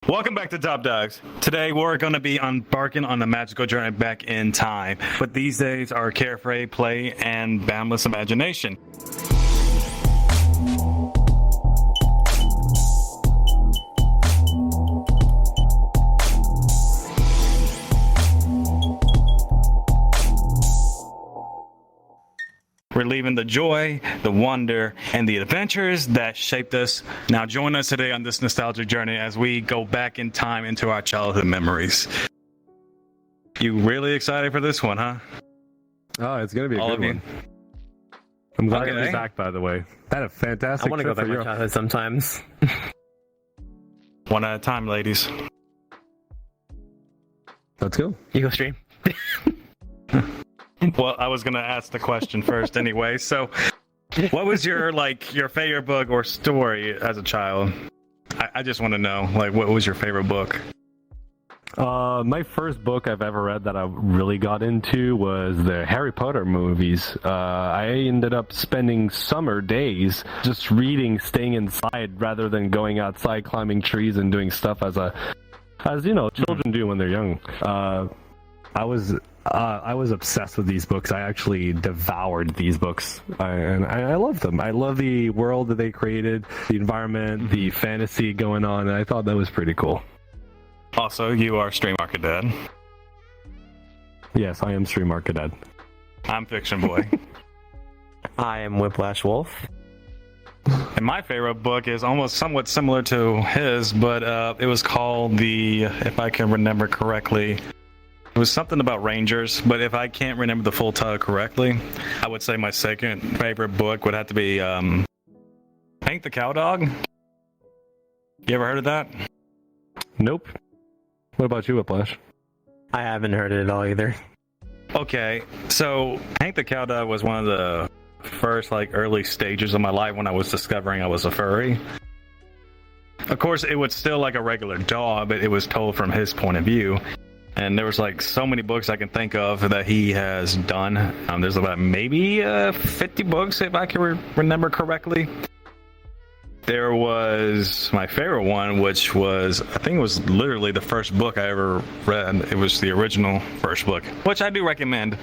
Welcome back to Top Dogs. Today we're going to be embarking on a magical journey back in time, but these days are carefree play and boundless imagination. Reliving the joy, the wonder, and the adventures that shaped us. Now join us today on this nostalgic journey as we go back in time into our childhood memories. You really excited for this one, huh? Oh, it's going to be a All good of you. one. I'm glad to Okay. be back, by the way. Had a fantastic I want to go trip back to my childhood sometimes. One at a time, ladies. Let's go. You go stream. Well, I was going to ask the question first anyway. So, what was your favorite book or story as a child? I just want to know, what was your favorite book? My first book I've ever read that I really got into was the Harry Potter movies. I ended up spending summer days just reading, staying inside rather than going outside, climbing trees and doing stuff as children do when they're young. I was obsessed with these books. I actually devoured these books, and I love them. I love the world that they created, the environment, the fantasy going on, and I thought that was pretty cool. Also, you are Stream Market Dad. Yes, I am Stream Market Dad. I'm Fiction Boy. I am Whiplash Wolf. And my favorite book is almost somewhat similar to his, but it was called if I can remember correctly, it was something about Rangers, but if I can't remember the full title correctly, I would say my second favorite book would have to be Hank the Cowdog. You ever heard of that? Nope. What about you, Whiplash? I haven't heard it at all either. Okay, so Hank the Cowdog was one of the first early stages of my life when I was discovering I was a furry. Of course, it was still like a regular dog, but it was told from his point of view. And there was so many books I can think of that he has done. There's about maybe 50 books if I can remember correctly. There was my favorite one, which was, I think it was literally the first book I ever read. It was the original first book, which I do recommend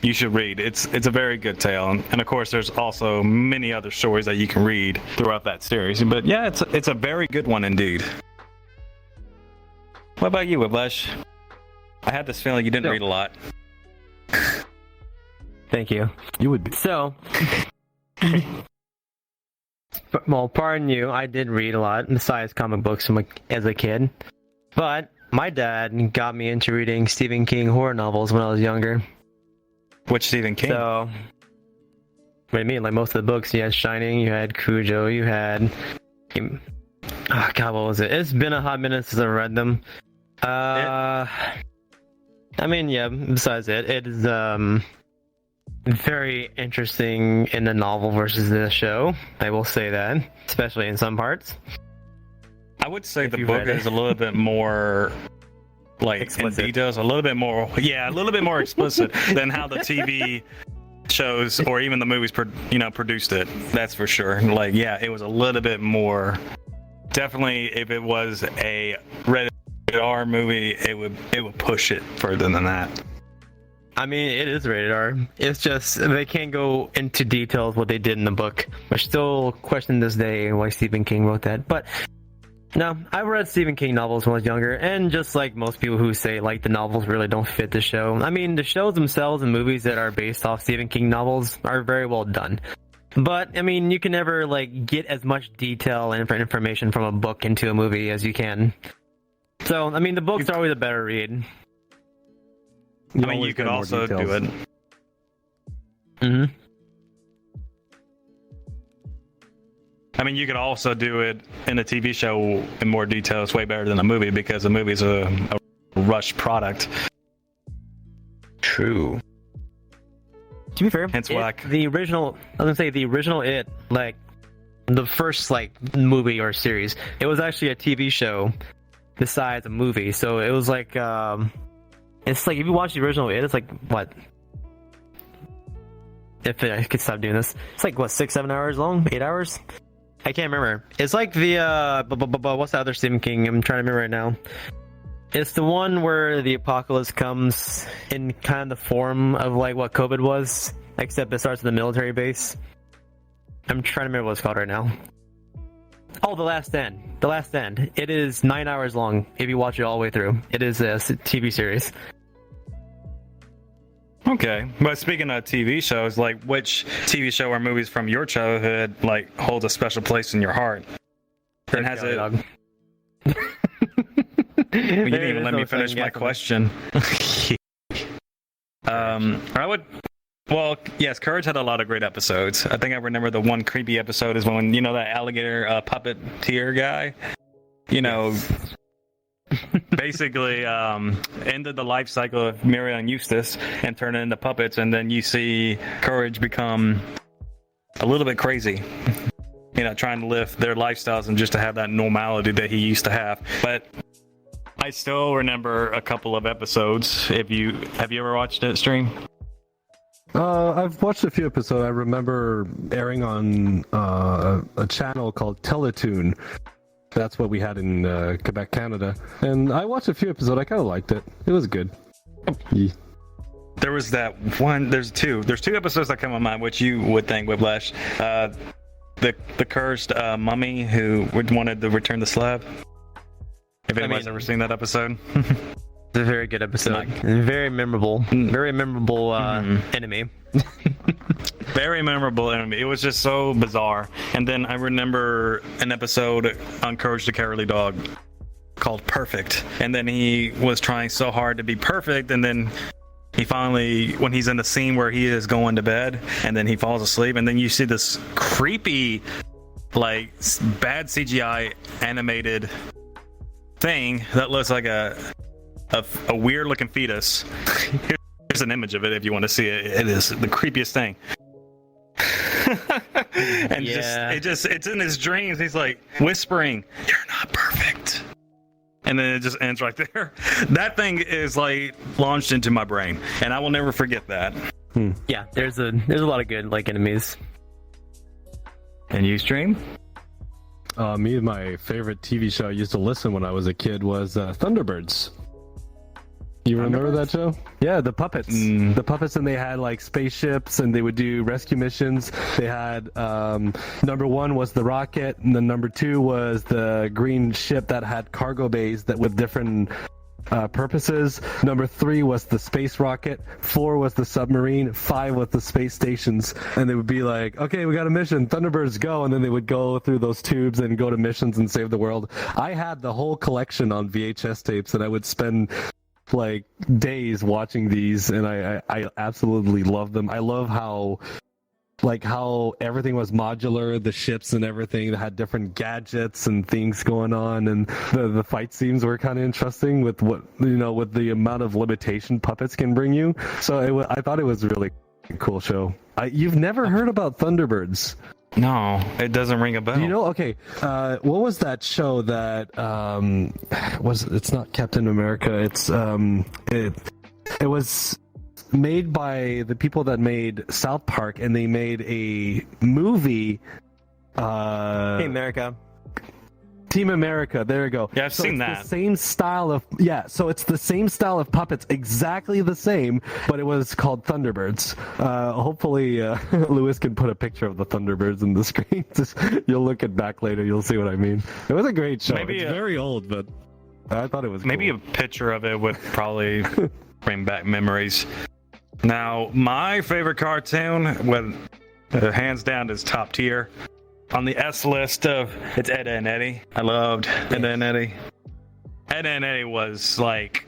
you should read. It's a very good tale. And of course, there's also many other stories that you can read throughout that series. But yeah, it's a very good one indeed. What about you, Whiplash? I had this feeling you didn't read a lot. Thank you. You would be. So, well, pardon you, I did read a lot besides comic books as a kid. But my dad got me into reading Stephen King horror novels when I was younger. Which Stephen King? So, what do you mean? Like most of the books, you had Shining, you had Cujo, you had... Oh, God, what was it? It's been a hot minute since I read them. I mean, yeah, besides it is very interesting in the novel versus the show. I will say that, especially in some parts. I would say If the you book read it. is a little bit more Explicit. in details, a little bit more explicit than how the TV shows or even the movies produced it. That's for sure. It was a little bit more. Definitely, if it was a rated R movie, it would push it further than that. I mean, it is rated R. It's just they can't go into details what they did in the book. I still question this day why Stephen King wrote that. But no, I read Stephen King novels when I was younger, and just like most people who say the novels really don't fit the show. I mean, the shows themselves and movies that are based off Stephen King novels are very well done. But I mean, you can never get as much detail and information from a book into a movie as you can. So I mean, the books are always a better read. You could also do it. Mm-hmm. I mean, you could also do it in a TV show in more detail. It's way better than a movie because a movie is a rushed product. True. To be fair, Hence why the original It, the first movie or series, it was actually a TV show besides a movie. So it was it's if you watch the original It, it's what? If I could stop doing this, it's 6-7 hours long, 8 hours. I can't remember. It's like the what's the other Stephen King? I'm trying to remember right now. It's the one where the apocalypse comes in kind of the form of like what COVID was, except it starts at the military base. I'm trying to remember what it's called right now. Oh, The Last Stand. The Last Stand. It is 9 hours long if you watch it all the way through. It is a TV series. Okay, but speaking of TV shows, like which TV show or movies from your childhood like holds a special place in your heart? And has it? Dog. You didn't even let me finish my question. I would. Well, yes, Courage had a lot of great episodes. I think I remember the one creepy episode is when that alligator puppeteer guy, basically ended the life cycle of Miriam and Eustace and turned it into puppets, and then you see Courage become a little bit crazy. Trying to live their lifestyles and just to have that normality that he used to have. But I still remember a couple of episodes. Have you ever watched it, Stream? I've watched a few episodes. I remember airing on a channel called Teletoon. That's what we had in Quebec, Canada. And I watched a few episodes. I kind of liked it. It was good. Yeah. There was that one. There's two episodes that come to mind, which you would think, Whiplash. The cursed mummy who wanted to return the slab. If anybody's ever seen that episode. It's a very good episode. Very memorable. Very memorable enemy. Very memorable enemy. It was just so bizarre. And then I remember an episode on Courage the Cowardly Dog called Perfect. And then he was trying so hard to be perfect, and then he finally, when he's in the scene where he is going to bed, and then he falls asleep, and then you see this creepy, like, bad CGI animated thing that looks like a weird looking fetus. Here's an image of it if you want to see it. It is the creepiest thing. And it's in his dreams. He's like whispering, "You're not perfect." And then it just ends right there. That thing is like launched into my brain, and I will never forget that. Yeah, there's a lot of good like enemies. And you, Stream? Me, my favorite TV show I used to listen when I was a kid was Thunderbirds. You remember that show? Yeah, the puppets. The puppets, and they had like spaceships, and they would do rescue missions. They had number one was the rocket, and then number two was the green ship that had cargo bays that with different purposes. Number three was the space rocket. 4 was the submarine. 5 was the space stations. And they would be like, okay, we got a mission. Thunderbirds, go. And then they would go through those tubes and go to missions and save the world. I had the whole collection on VHS tapes, and I would spend like days watching these, and I absolutely love them. I love how everything was modular, the ships and everything that had different gadgets and things going on, and the fight scenes were kind of interesting with with the amount of limitation puppets can bring you. So I thought it was a really cool show. You've never heard about Thunderbirds? No, it doesn't ring a bell. Okay, what was that show that it's not Captain America, it's it was made by the people that made South Park, and they made a movie Team America, there you go. Yeah, I've seen that. The same style of so it's the same style of puppets, exactly the same, but it was called Thunderbirds. Hopefully, Lewis can put a picture of the Thunderbirds in the screen. You'll look it back later. You'll see what I mean. It was a great show. It's very old, but I thought it was maybe cool. A picture of it would probably bring back memories. Now, my favorite cartoon, with hands down, is top tier. On the S list it's Ed, Edd and Eddy. I loved Ed, Edd and Eddy. Ed, Edd and Eddy was like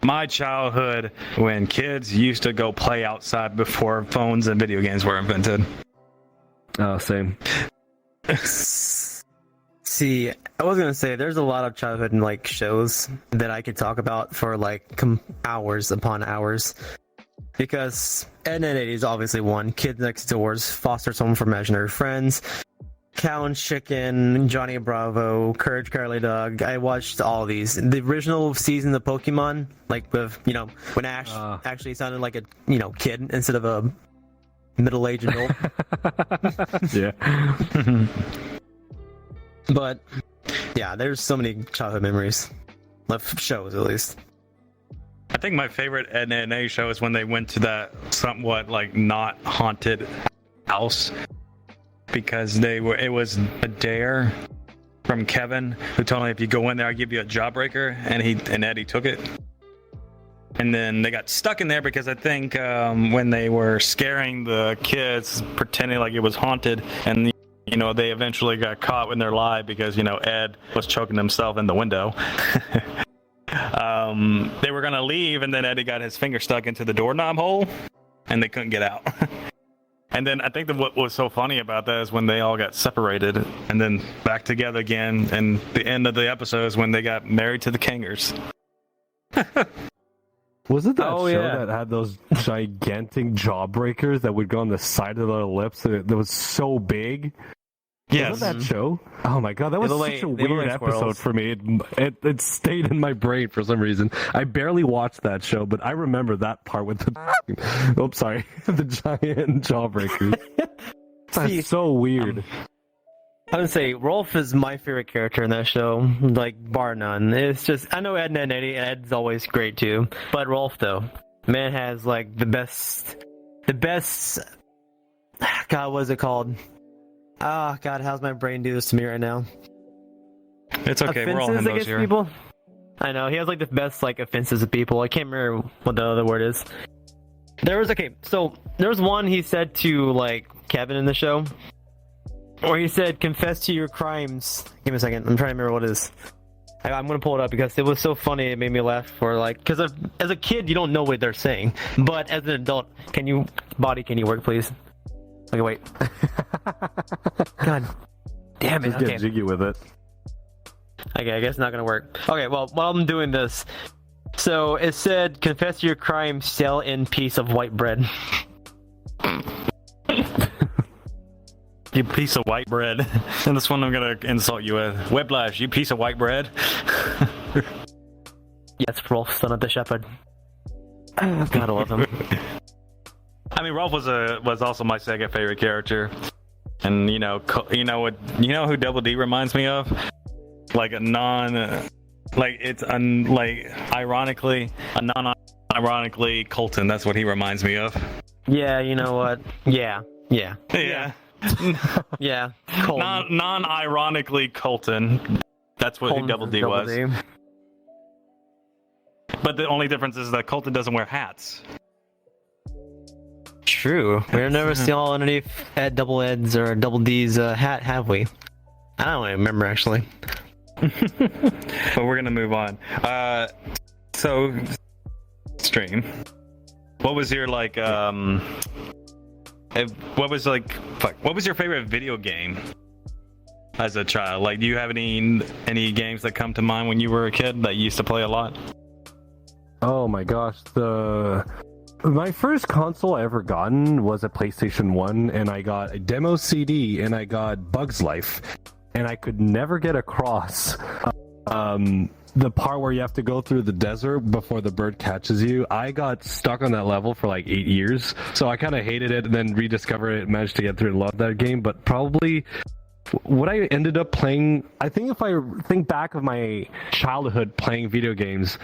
my childhood when kids used to go play outside before phones and video games were invented. Oh, same. See, I was gonna say there's a lot of childhood like shows that I could talk about for like hours upon hours. Because Ed, Edd and Eddy is obviously one. Kids Next Doors, Foster's Home for Imaginary Friends, Cow and Chicken, Johnny Bravo, Courage Cowardly Dog. I watched all these. The original season of Pokemon, like with when Ash actually sounded like a kid instead of a middle-aged adult. Yeah. But yeah, there's so many childhood memories. Left shows at least. I think my favorite Ed and Eddie show is when they went to that somewhat like not haunted house, because it was a dare from Kevin, who told me if you go in there I'll give you a jawbreaker, and Eddie took it. And then they got stuck in there because I think when they were scaring the kids, pretending like it was haunted, and they eventually got caught in their lie because Ed was choking himself in the window. They were gonna leave, and then Eddie got his finger stuck into the doorknob hole, and they couldn't get out. And then I think what was so funny about that is when they all got separated and then back together again, and the end of the episode is when they got married to the Kangers. Was it that show that had those gigantic jawbreakers that would go on the side of their lips that was so big? Yes. Was it that show? Oh my god, that was such a weird episode for me. It stayed in my brain for some reason. I barely watched that show, but I remember that part with the oops, sorry, the giant jawbreakers. That's so weird. I would say Rolf is my favorite character in that show, like bar none. It's just, I know Ed and Eddie. Ed's always great too, but Rolf though, man has like the best. God, what is it called? Oh God, how's my brain do this to me right now? It's okay, we're all offenses in those against here. people. I know he has like the best like offenses of people. I can't remember what the other word is. There was one he said to like Kevin in the show. Or he said, confess to your crimes. Give me a second. I'm trying to remember what it is. I'm going to pull it up because it was so funny. It made me laugh because as a kid, you don't know what they're saying. But as an adult, can you work, please? Okay, wait. God damn it. Just get jiggy with it. Okay, I guess it's not going to work. Okay, well, while I'm doing this. So it said, confess to your crimes, sell in piece of white bread. You piece of white bread. And this one I'm gonna insult you with. Whiplash, you piece of white bread. Yes, Rolf, son of the shepherd. God, I love him. I mean, Rolf was also my second favorite character. And who Double D reminds me of? Like a non-ironically Colton. That's what he reminds me of. Yeah, you know what? Yeah. Yeah. Yeah. Non-ironically Colton. That's what Colton Double D was. But the only difference is that Colton doesn't wear hats. True. We've never seen all underneath Ed Double Ed's or Double D's hat, have we? I don't even remember actually. But we're gonna move on. So stream. What was your what was your favorite video game as a child? Like, do you have any games that come to mind when you were a kid that you used to play a lot? Oh my gosh, my first console I ever gotten was a PlayStation 1, and I got a demo CD, and I got Bug's Life, and I could never get across the part where you have to go through the desert before the bird catches you. I got stuck on that level for like 8 years, so I kind of hated it, and then rediscovered it and managed to get through and love that game. But probably what I ended up playing, I think if I think back of my childhood playing video games,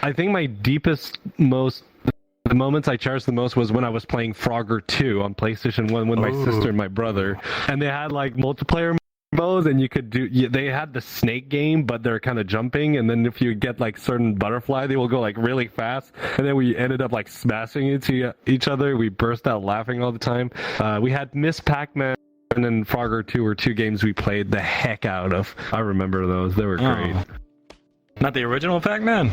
I think my the moments I cherished the most was when I was playing Frogger 2 on PlayStation 1 with my sister and my brother, and they had like multiplayer modes, and they had the snake game, but they're kind of jumping, and then if you get like certain butterfly, they will go like really fast, and then we ended up like smashing into each other. We burst out laughing all the time. We had Miss Pac-Man and then Frogger 2 were two games we played the heck out of. I remember those. They were great. Not the original Pac-Man?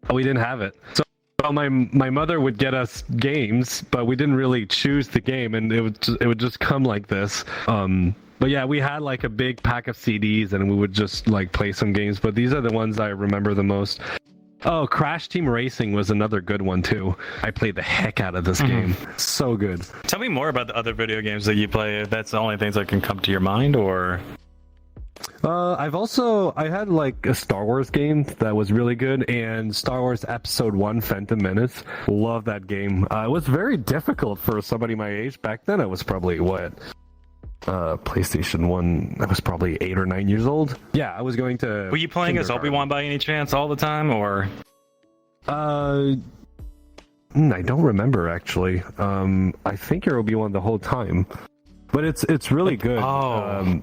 Oh, we didn't have it. So my mother would get us games, but we didn't really choose the game, and it would just come like this. But yeah, we had like a big pack of CDs, and we would just like play some games. But these are the ones I remember the most. Oh, Crash Team Racing was another good one too. I played the heck out of this game. So good. Tell me more about the other video games that you play. If that's the only things that can come to your mind, or... I had like a Star Wars game that was really good, and Star Wars Episode 1 Phantom Menace. Love that game. It was very difficult for somebody my age. Back then I was probably, PlayStation 1. I was probably 8 or 9 years old. Yeah, I was going to. Were you playing as Obi-Wan by any chance all the time, or? I don't remember actually. I think you're Obi-Wan the whole time, but it's really good. Oh.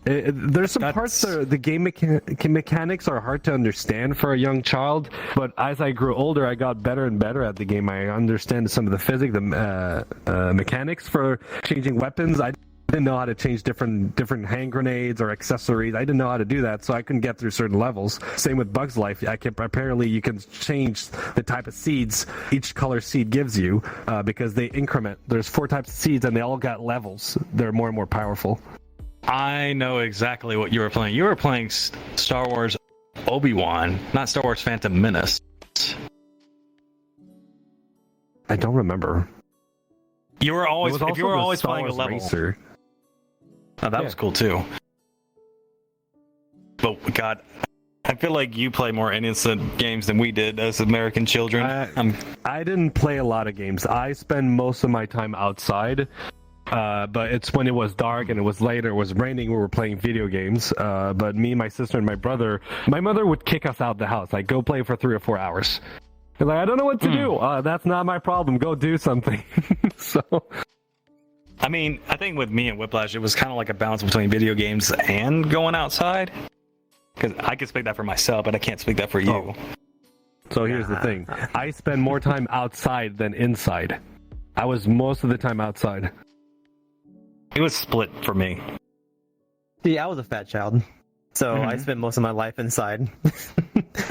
There's some parts that the game mechanics are hard to understand for a young child, but as I grew older, I got better and better at the game. I understand some of the physics, the mechanics for changing weapons. I didn't know how to change different hand grenades or accessories. I didn't know how to do that, so I couldn't get through certain levels. Same with Bug's Life. Apparently you can change the type of seeds each color seed gives you because they increment. There's 4 types of seeds, and they all got levels. They're more and more powerful. I know exactly what you were playing. You were playing Star Wars Obi-Wan, not Star Wars Phantom Menace. I don't remember. You were always playing a level. Racer. Oh, that was cool too. But God, I feel like you play more innocent games than we did as American children. I didn't play a lot of games. I spend most of my time outside. But it's when it was dark and it was late or it was raining, we were playing video games. But me, my sister, and my mother would kick us out the house. Like, go play for 3 or 4 hours. And like, I don't know what to do. That's not my problem. Go do something. So, I mean, I think with me and Whiplash, it was kind of like a balance between video games and going outside. Because I can speak that for myself, but I can't speak that for you. Oh. So here's the thing. I spend more time outside than inside. I was most of the time outside. It was split for me. See, I was a fat child, so I spent most of my life inside.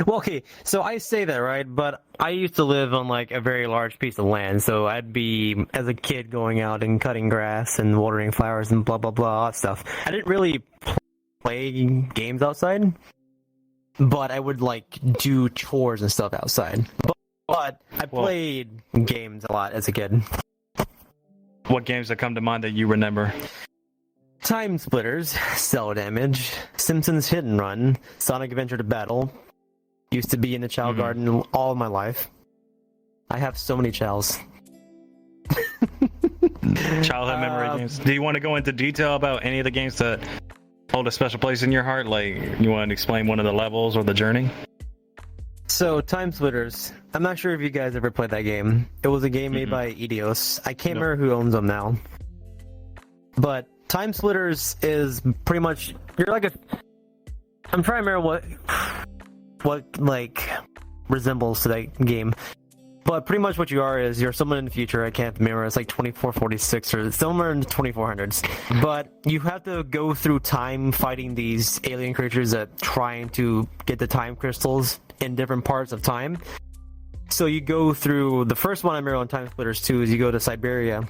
Well, okay, so I say that, right? But I used to live on like a very large piece of land, so I'd be, as a kid, going out and cutting grass and watering flowers and blah, blah, blah, all that stuff. I didn't really play games outside, but I would like do chores and stuff outside. But I played games a lot as a kid. What games that come to mind that you remember? Time Splitters, Cell Damage, Simpsons Hit and Run, Sonic Adventure to Battle. Used to be in the child garden all of my life. I have so many chows. Childhood memory games. Do you want to go into detail about any of the games that hold a special place in your heart? Like, you want to explain one of the levels or the journey? So, Time Splitters. I'm not sure if you guys ever played that game. It was a game made by Eidos. I can't remember who owns them now. But Time Splitters is pretty much, you're like I'm trying to remember what like resembles to that game. But pretty much what you are is you're someone in the future. I can't remember. It's like 2446 or somewhere in the 2400s. But you have to go through time fighting these alien creatures that trying to get the time crystals in different parts of time. So you go through the first one I remember on Time Splitters 2 is you go to Siberia.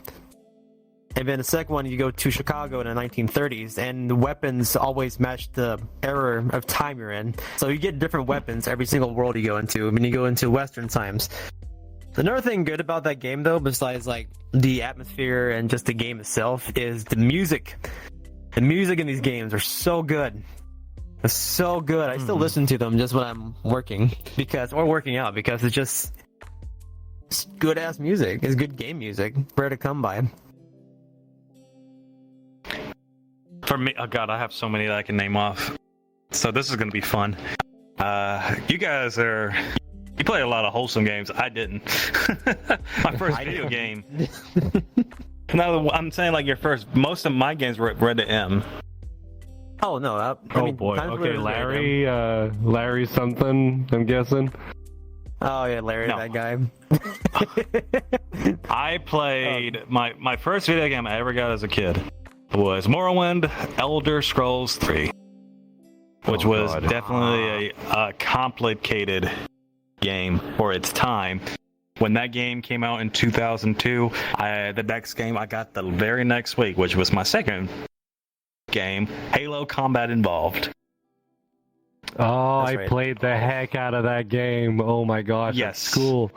And then the second one, you go to Chicago in the 1930s, and the weapons always match the era of time you're in. So you get different weapons every single world you go into. When you go into Western times. Another thing good about that game, though, besides like the atmosphere and just the game itself, is the music. The music in these games are so good. It's so good. I still listen to them just when I'm working or working out because it's good ass music. It's good game music. Rare to come by. For me, oh God, I have so many that I can name off. So this is going to be fun. You guys you play a lot of wholesome games. I didn't. My first video game. No, I'm saying like most of my games were Red to M. Oh no! I mean, boy. Okay, Larry something. I'm guessing. Oh yeah, Larry, that guy. I played my first video game I ever got as a kid was Morrowind Elder Scrolls 3, which was definitely a complicated game for its time. When that game came out in 2002, the next game I got the very next week, which was my second game, Halo Combat Involved. Oh, I played the heck out of that game. Oh my gosh, yes. That's cool.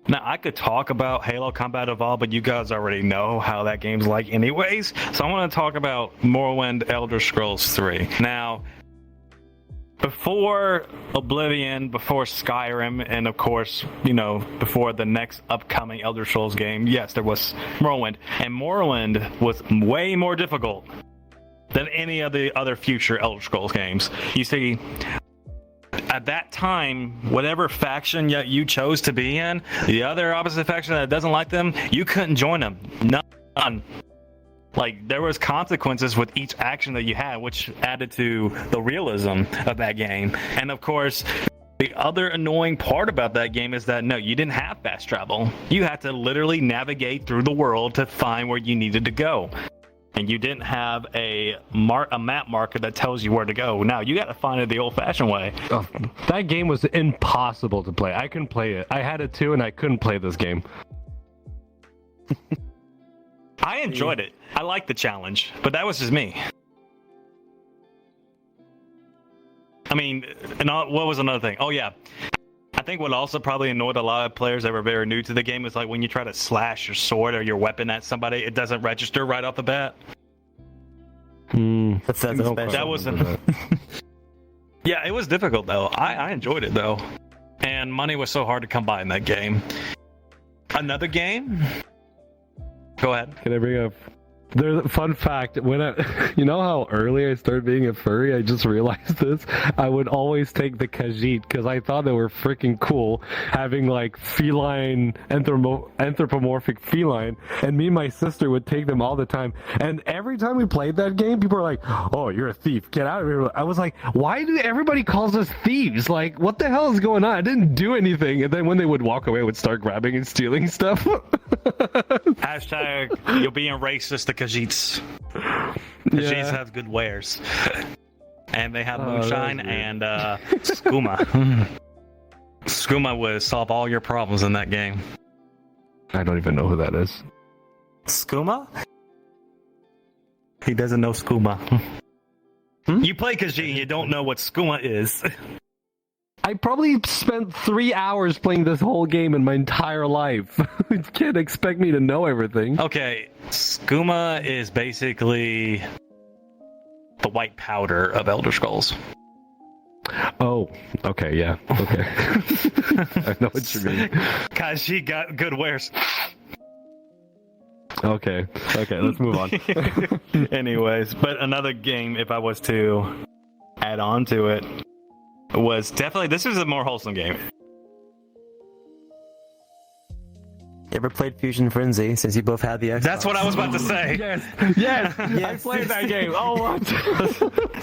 Now, I could talk about Halo Combat Evolved, but you guys already know how that game's like anyways. So I want to talk about Morrowind Elder Scrolls 3. Now, before Oblivion, before Skyrim, and of course, before the next upcoming Elder Scrolls game, yes, there was Morrowind. And Morrowind was way more difficult than any of the other future Elder Scrolls games. You see, at that time, whatever faction you chose to be in, the other opposite faction that doesn't like them, you couldn't join them. None. Like, there was consequences with each action that you had, which added to the realism of that game. And of course, the other annoying part about that game is that, no, you didn't have fast travel. You had to literally navigate through the world to find where you needed to go. And you didn't have a map marker that tells you where to go. Now, you got to find it the old-fashioned way. Oh, that game was impossible to play. I couldn't play it. I had it too, and I couldn't play this game. I enjoyed it. I liked the challenge, but that was just me. I mean, what was another thing? Oh, yeah. I think what also probably annoyed a lot of players that were very new to the game is like when you try to slash your sword or your weapon at somebody, it doesn't register right off the bat. That wasn't. Yeah, it was difficult though. I enjoyed it though, and money was so hard to come by in that game. Another game. Go ahead. Can I bring up? There's a fun fact. When you know how early I started being a furry, I just realized this. I would always take the Khajiit because I thought they were freaking cool, having like feline, anthropomorphic feline, and me and my sister would take them all the time. And every time we played that game, people were like, "Oh, you're a thief! Get out of here!" I was like, "Why do everybody calls us thieves? Like, what the hell is going on? I didn't do anything." And then when they would walk away, I would start grabbing and stealing stuff. Hashtag you're being racist to Khajiits. Khajiits have good wares. And they have moonshine and skooma. Skooma would solve all your problems in that game. I don't even know who that is. Skooma? He doesn't know skooma. You play Khajiit and you don't know what skooma is. I probably spent 3 hours playing this whole game in my entire life. You can't expect me to know everything. Okay, skooma is basically the white powder of Elder Scrolls. Oh, okay, yeah, okay. I know what you mean. Khajiit got good wares. Okay, let's move on. Anyways, but another game, if I was to add on to it, was definitely, this is a more wholesome game. You ever played Fusion Frenzy, since you both had the Xbox? That's what I was about to say. Yes. I played that game. Oh, what?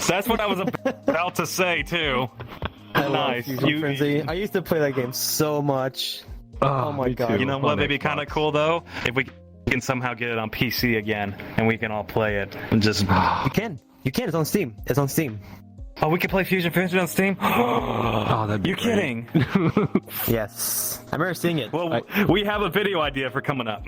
That's what I was about to say, too. Nice. Fusion Frenzy. I used to play that game so much. Oh my god. You know what would be kind of cool, though? If we can somehow get it on PC again, and we can all play it, and just... You can. It's on Steam. Oh, we can play Fusion Frenzy on Steam? Oh, that'd be You great. kidding? Yes. I remember seeing it. Well, we have a video idea for coming up.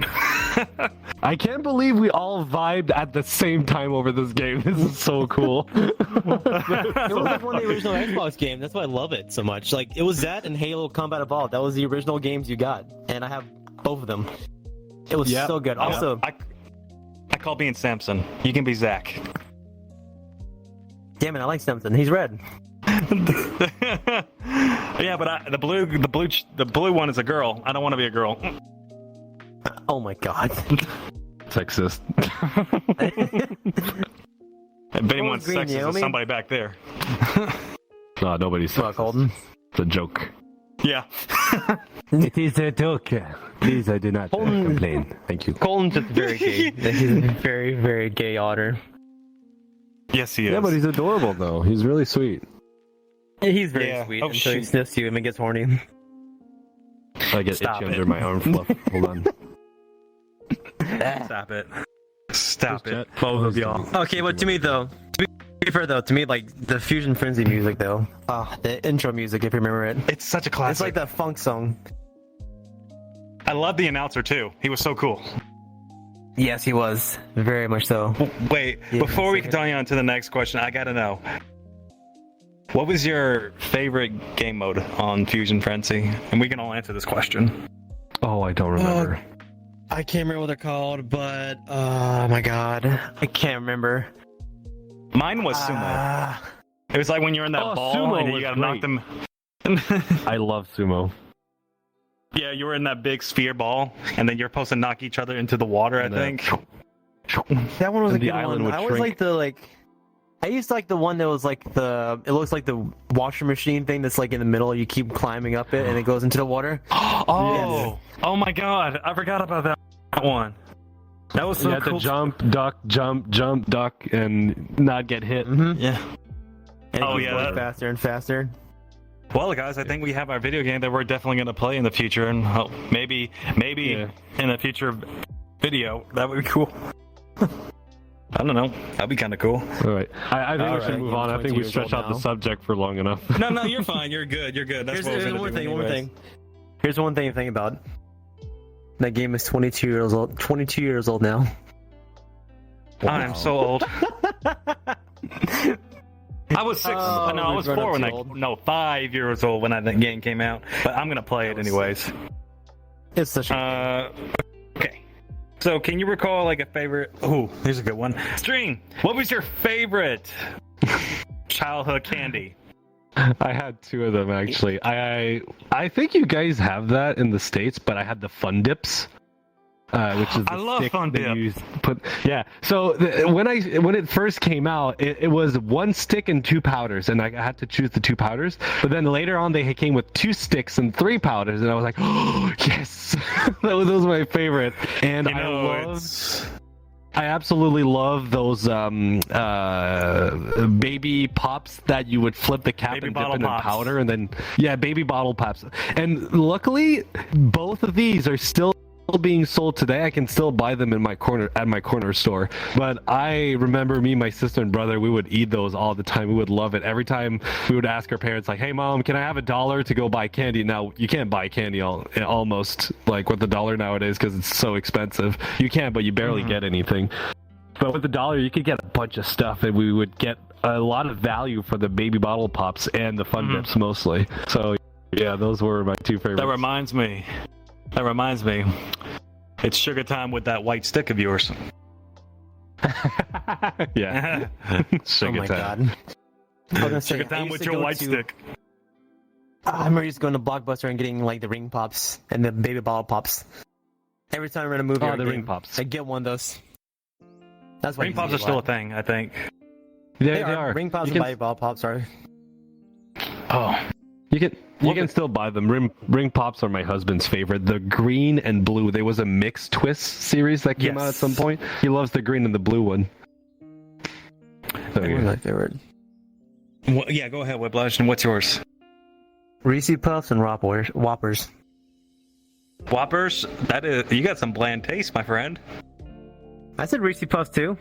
I can't believe we all vibed at the same time over this game. This is so cool. It was like one of the original Xbox games. That's why I love it so much. Like, it was that and Halo Combat Evolved. That was the original games you got. And I have both of them. It was so good. Also, I call being Samson. You can be Zach. damn it, I like something. He's red. Yeah, but the blue one is a girl. I don't want to be a girl. Oh my god. Sexist. If anyone's Green, sexist, Naomi? is somebody back there. No, nobody's Fuck, Holden. It's a joke. Yeah. It is a joke. Please, I do not complain. Thank you. Colton's just very gay. He's a very, very gay otter. Yes, he is. Yeah, but he's adorable, though. He's really sweet. He's very sweet Oh, until he shit. sniffs you and gets horny. I get Stop itchy it. under my arm fluff. Hold on. Stop it. Stop Who's it. Jet? Both of y'all. Okay, but to me though, to be fair though, to me like the Fusion Frenzy music though, the intro music if you remember it, It's such a classic. it's like that funk song. I love the announcer too. He was so cool. Yes, he was very much so. Wait, Yeah, before we second. continue on to the next question, I gotta know. What was your favorite game mode on Fusion Frenzy? And we can all answer this question. Oh, I don't remember. I can't remember what they're called, but oh my god, I can't remember. Mine was Sumo. It was like when you're in that ball sumo and you was gotta knock them. I love sumo. Yeah, you were in that big sphere ball, and then you're supposed to knock each other into the water. I think. That one was a And the good island one. would I always shrink. like the I used to like the one that was like it looks like the washer machine thing that's like in the middle. You keep climbing up it and it goes into the water. Oh, oh my God! I forgot about that one. That was so You had cool. to jump, duck, and not get hit. Mm-hmm. Yeah. And it Oh, keeps yeah, going that- faster and faster. Well, guys, I think we have our video game that we're definitely going to play in the future, and maybe Yeah. in a future video that would be cool. I don't know. That'd be kind of cool. All right. I think All we should right, move I'm on. I 22 think we years stretched old out the now. subject for long enough. No, you're fine. You're good. You're good. That's Here's what we're one going to thing. do One anyways. thing. Here's one thing to think about. That game is 22 years old. 22 years old now. I'm so old. I was 6. Oh, no, I we've was grown 4 up when too old. 5 years old when that game came out. But I'm gonna play it anyways. It's such a Okay. So, can you recall like a favorite? Oh, here's a good one. Stream. What was your favorite childhood candy? I had 2 of them actually. I think you guys have that in the States, but I had the Fun Dips. Which is the I love stick Fun that Dip. you yeah. So when it first came out, it was 1 stick and 2 powders, and I had to choose the 2 powders. But then later on, they came with 2 sticks and 3 powders, and I was like, oh yes, those were my favorite. And You know, I absolutely love those baby pops that you would flip the cap Baby and dip bottle in pops. powder, and then baby bottle pops. And luckily, both of these are still being sold today. I can still buy them in my corner store. But I remember me, my sister, and brother, we would eat those all the time. We would love it. Every time we would ask our parents, like, "Hey, Mom, can I have $1 to go buy candy?" Now you can't buy candy almost like with $1 nowadays because it's so expensive. You can, but you barely get anything. But with $1, you could get a bunch of stuff, and we would get a lot of value for the baby bottle pops and the Fun Dips mostly. So yeah, those were my 2 favorites. That reminds me. It's sugar time with that white stick of yours. Yeah. Oh my god. I was gonna say, Sugar I time used with to your go white to- stick. I remember just going to Blockbuster and getting like the ring pops and the baby bottle pops. Every time I rent a movie, Oh, or the game, ring pops. I get one of those. That's why Ring pops are still a thing, I think. They They are. Ring pops You and can- baby bottle pops are. Oh, You can still buy them. Ring pops are my husband's favorite. The green and blue. There was a mixed twist series that came out at Yes. some point. He loves the green and the blue one. So, They're my favorite. yeah. Go ahead, Whiplash. And what's yours? Reese Puffs and Whoppers. Whoppers. That is. You got some bland taste, my friend. I said Reese Puffs too.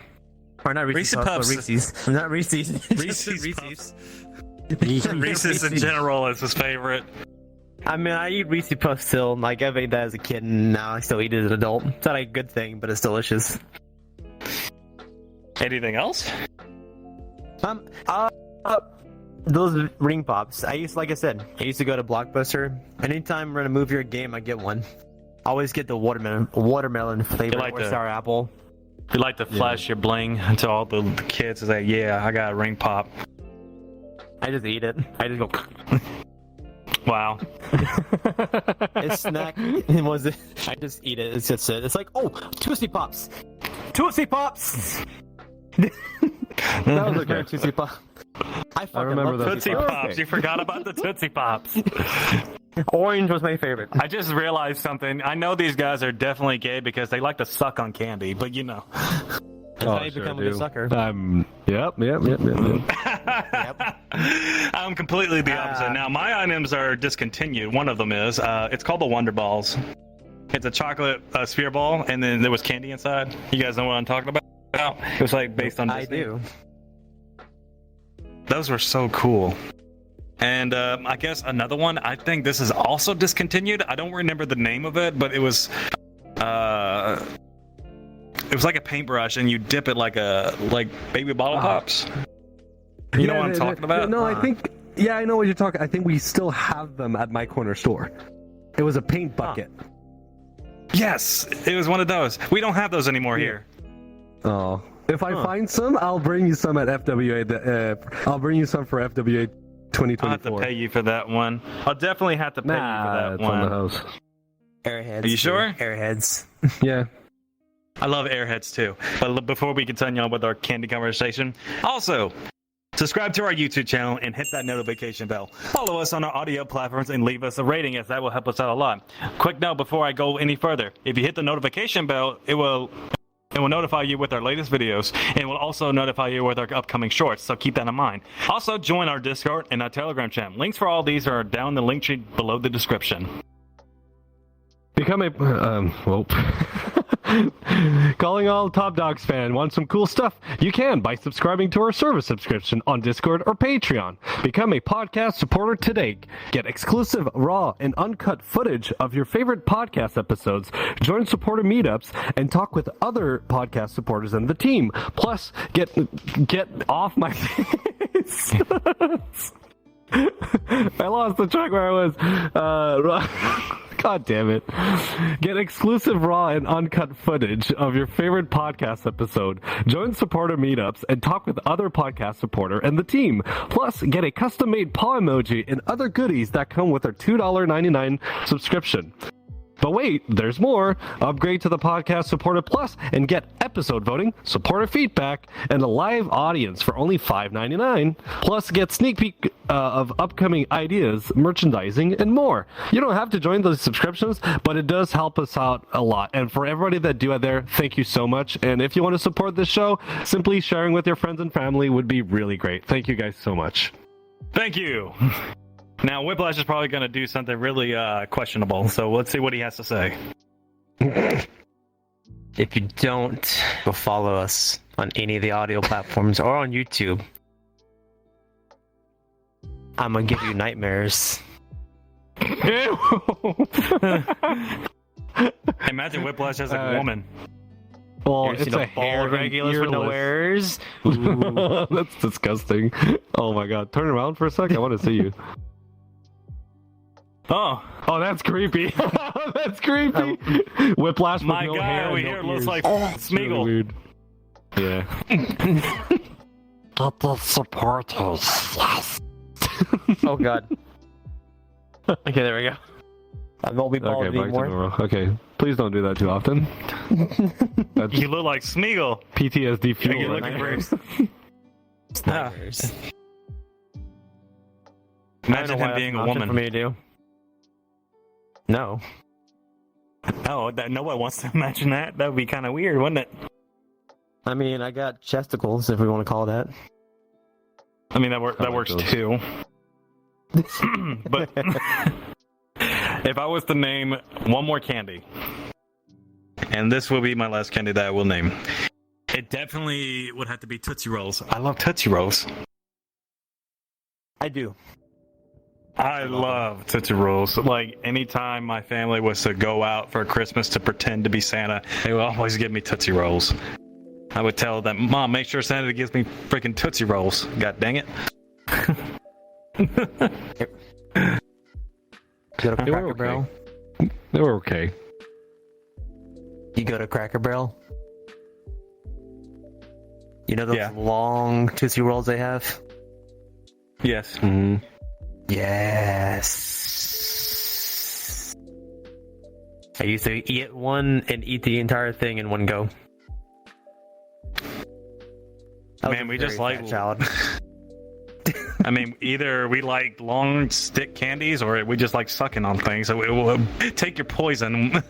Or not Reese Reese Puffs, Puffs. but Reese's. Not Reese's. Reese's Reese's. Reese's in general is his favorite. I mean, I eat Reese Puffs still. Like, I've ate that as a kid, and now I still eat it as an adult. It's not a good thing, but it's delicious. Anything else? Those ring pops. Like I said, I used to go to Blockbuster. Anytime we're in a movie or game, I get one. I always get the watermelon flavor like or the- sour apple. You like to flash your bling to all the kids and say, "Yeah, I got a ring pop." I just eat it. I just go. Wow. It's snack. It was. I just eat it. It's just it. It's like, oh, Tootsie Pops. Tootsie Pops. That was a great Tootsie Pop. I fucking remember love those. Tootsie Pops. You forgot about the Tootsie Pops. Orange was my favorite. I just realized something. I know these guys are definitely gay because they like to suck on candy, but you know. That's how you become a good sucker. Yep. Yep. I'm completely the opposite. Now, my items are discontinued. One of them is. It's called the Wonder Balls. It's a chocolate sphere ball, and then there was candy inside. You guys know what I'm talking about? It was like based on I Disney. do. Those were so cool. And I guess another one, I think this is also discontinued. I don't remember the name of it, but it was like a paintbrush, and you dip it like baby bottle pops. You know what I'm talking about? No, I know what you're talking. I think we still have them at my corner store. It was a paint bucket. Yes, it was one of those. We don't have those anymore here. Oh, If I find some, I'll bring you some at FWA. I'll bring you some for FWA 2024. I'll have to pay you for that one. I'll definitely have to pay you for that it's one. on the house. Airheads. Are you sure? Airheads. Yeah. I love Airheads too. But before we continue on with our candy conversation, also subscribe to our YouTube channel and hit that notification bell. Follow us on our audio platforms and leave us a rating, as that will help us out a lot. Quick note before I go any further: if you hit the notification bell, it will notify you with our latest videos, and will also notify you with our upcoming shorts, so keep that in mind. Also, join our Discord and our Telegram channel. Links for all these are down the link tree below the description. Become a calling all Top Dogs fan. Want some cool stuff? You can by subscribing to our service subscription on Discord or Patreon. Become a podcast supporter today. Get exclusive, raw, and uncut footage of your favorite podcast episodes. Join supporter meetups and talk with other podcast supporters and the team. Plus, get off my face. I lost the track where I was. God damn it. Get exclusive raw and uncut footage of your favorite podcast episode. Join supporter meetups and talk with other podcast supporter and the team. Plus, get a custom-made paw emoji and other goodies that come with our $2.99 subscription. But wait, there's more. Upgrade to the Podcast Supporter Plus and get episode voting, supporter feedback, and a live audience for only $5.99. Plus, get sneak peek of upcoming ideas, merchandising, and more. You don't have to join those subscriptions, but it does help us out a lot. And for everybody that do it there, thank you so much. And if you want to support this show, simply sharing with your friends and family would be really great. Thank you guys so much. Thank you. Now, Whiplash is probably going to do something really questionable, so let's see what he has to say. If you don't go follow us on any of the audio platforms or on YouTube, I'm going to give you nightmares. Imagine Whiplash as a woman. Well, it's a hair regulars with no ears. That's disgusting. Oh my god. Turn around for a sec. I want to see you. Oh, that's creepy. That's creepy. Whiplash with my no guy hair over and here no looks ears. like It's really Smeagol. weird. Yeah. Get the supporters. Yes. Oh god. Okay, there we go. I won't be bald Okay, back to anymore. normal. Okay, please don't do that too often. That's You look like Smeagol. PTSD fuel. You're right looking there. for Nightmares. Imagine him being a woman. For me to do. No. Oh, no one wants to imagine that. That would be kind of weird, wouldn't it? I mean, I got chesticles, if we want to call it that. I mean, that works those. too. But if I was to name one more candy, and this will be my last candy that I will name, it definitely would have to be Tootsie Rolls. I love Tootsie Rolls. I do. I love Tootsie Rolls. Like, anytime my family was to go out for Christmas to pretend to be Santa, they would always give me Tootsie Rolls. I would tell them, Mom, make sure Santa gives me freaking Tootsie Rolls. God dang it. Go to Cracker Barrel. They were okay. You go to Cracker Barrel. You know those long Tootsie Rolls they have? Yes. Mm-hmm. Yes. I used to eat one and eat the entire thing in one go. Man, we just like child. I mean, either we like long stick candies or we just like sucking on things. So it will take your poison.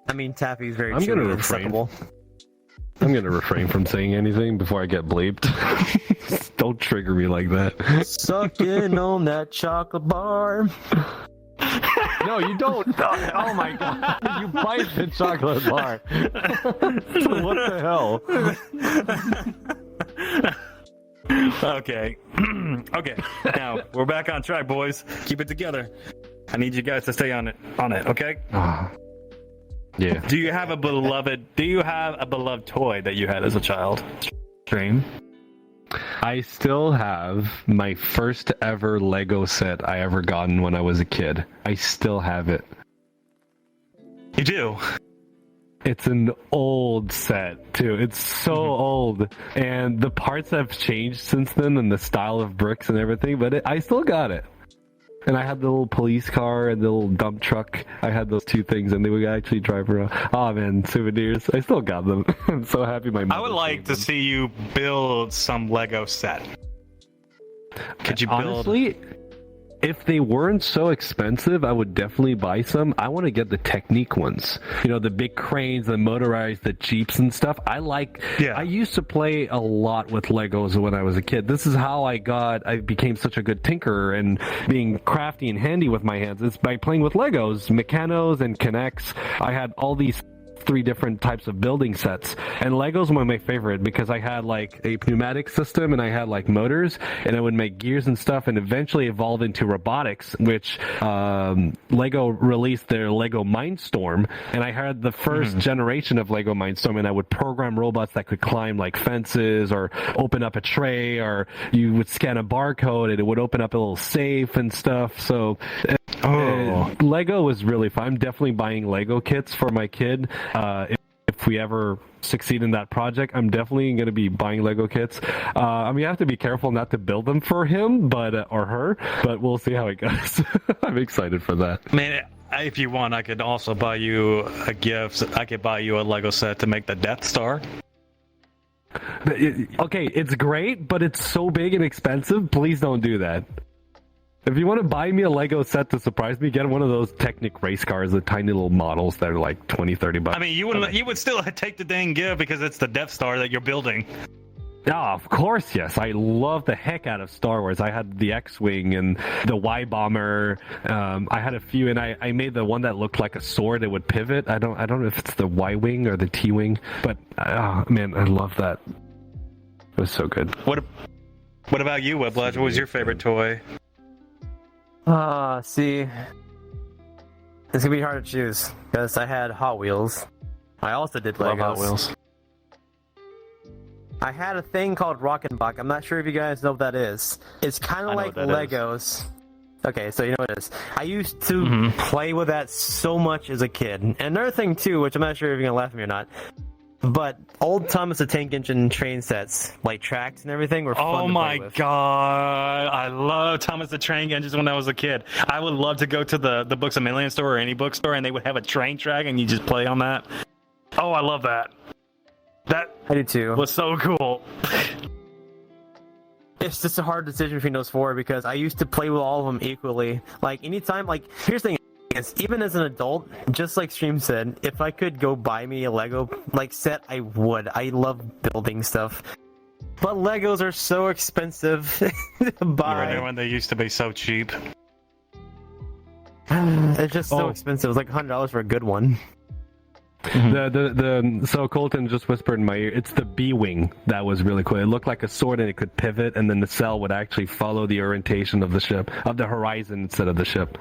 I mean, taffy's very I'm gonna chewy and refrain. suckable. I'm gonna refrain from saying anything before I get bleeped. Don't trigger me like that. Sucking on that chocolate bar. No, you don't. Oh my god. You bite the chocolate bar. What the hell? Okay. Okay. Now we're back on track, boys. Keep it together. I need you guys to stay on it. Okay. Yeah. Do you have a beloved toy that you had as a child? Dream. I still have my first ever Lego set I ever gotten when I was a kid. I still have it. You do? It's an old set too. It's so old, and the parts have changed since then, and the style of bricks and everything. But I still got it. And I had the little police car and the little dump truck. I had those two things, and they would actually drive around. Oh man, souvenirs! I still got them. I'm so happy my mother I would like to see you build some Lego set. Could you build? Honestly, if they weren't so expensive, I would definitely buy some. I want to get the Technique ones. You know, the big cranes, the motorized, the Jeeps and stuff. I used to play a lot with Legos when I was a kid. This is how I became such a good tinkerer and being crafty and handy with my hands. It's by playing with Legos, Mechanos and Connects. I had all these 3 different types of building sets, and Legos were my favorite because I had like a pneumatic system and I had like motors, and I would make gears and stuff, and eventually evolve into robotics, which Lego released their Lego Mindstorm, and I had the first generation of Lego Mindstorm, and I would program robots that could climb like fences or open up a tray, or you would scan a barcode and it would open up a little safe and stuff. So Lego was really fun. I'm definitely buying Lego kits for my kid. If we ever succeed in that project, I'm definitely going to be buying Lego kits. I mean, you have to be careful not to build them for him, or her, but we'll see how it goes. I'm excited for that. Man, if you want, I could also buy you a gift. I could buy you a Lego set to make the Death Star. Okay, it's great, but it's so big and expensive. Please don't do that. If you want to buy me a Lego set to surprise me, get one of those Technic race cars, the tiny little models that are like $20-$30. I mean, you would still take the dang gift because it's the Death Star that you're building. Yeah, of course, yes. I love the heck out of Star Wars. I had the X-Wing and the Y-Bomber. I had a few, and I made the one that looked like a sword that would pivot. I don't know if it's the Y-Wing or the T-Wing, but man, I love that. It was so good. What about you, Whiplash? What was your favorite toy? See, it's gonna be hard to choose because I had Hot Wheels. I also did Legos. Love Hot Wheels. I had a thing called Rockenbach. I'm not sure if you guys know what that is. It's kind of like Legos. Okay, so you know what it is. I used to play with that so much as a kid. And another thing too, which I'm not sure if you're gonna laugh at me or not, but old Thomas the Tank Engine train sets, like tracks and everything, were fun to play with. Oh my god, I love Thomas the Train Engines when I was a kid. I would love to go to the Books A Million store or any bookstore, and they would have a train track, and you just play on that. Oh, I love that. That I do too. Was so cool. It's just a hard decision between those 4 because I used to play with all of them equally. Like anytime, like here's the thing. Even as an adult, just like Stream said, if I could go buy me a Lego like set, I would. I love building stuff, but Legos are so expensive to buy. Remember when they used to be so cheap? It's just so expensive. It's like $100 for a good one. So Colton just whispered in my ear, it's the B-Wing that was really cool. It looked like a sword and it could pivot, and then the cell would actually follow the orientation of the ship, of the horizon instead of the ship.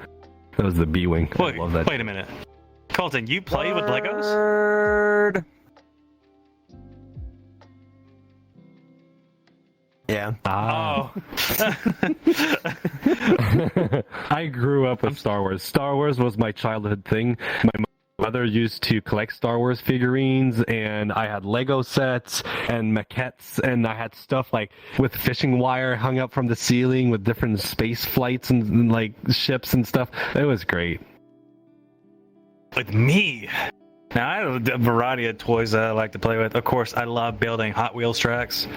That was the B-Wing. Wait, I love that. Wait a minute. Colton, you play with Legos? Yeah. Oh. I grew up with Star Wars. Star Wars was my childhood thing. My mother used to collect Star Wars figurines, and I had Lego sets and maquettes, and I had stuff like with fishing wire hung up from the ceiling with different space flights and like ships and stuff. It was great. With me? Now, I have a variety of toys that I like to play with. Of course, I love building Hot Wheels tracks.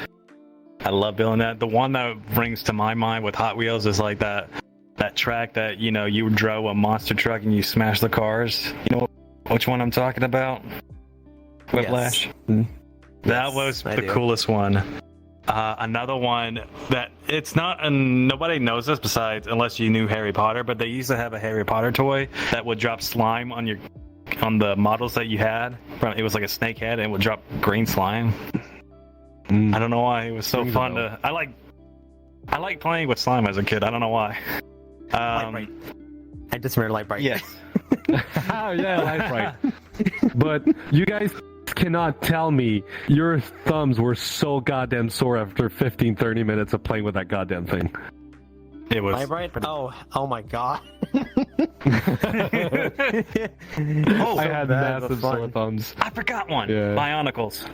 I love building that. The one that brings to my mind with Hot Wheels is like that track that, you know, you drove a monster truck and you smash the cars. You know which one I'm talking about? Whiplash? Yes. That was the coolest one. Another one that it's not, and nobody knows this besides, unless you knew Harry Potter, but they used to have a Harry Potter toy that would drop slime on the models that you had. It was like a snake head, and it would drop green slime. I don't know why. It was so fun to. I like playing with slime as a kid. I don't know why. Light Bright. I just remembered Light Bright. Yes. Oh yeah, Light Bright. But you guys cannot tell me your thumbs were so goddamn sore after 15-30 minutes of playing with that goddamn thing. It was. Light Bright? Oh my god. I had bad, but massive fun. sore thumbs. I forgot one. Yeah. Bionicles.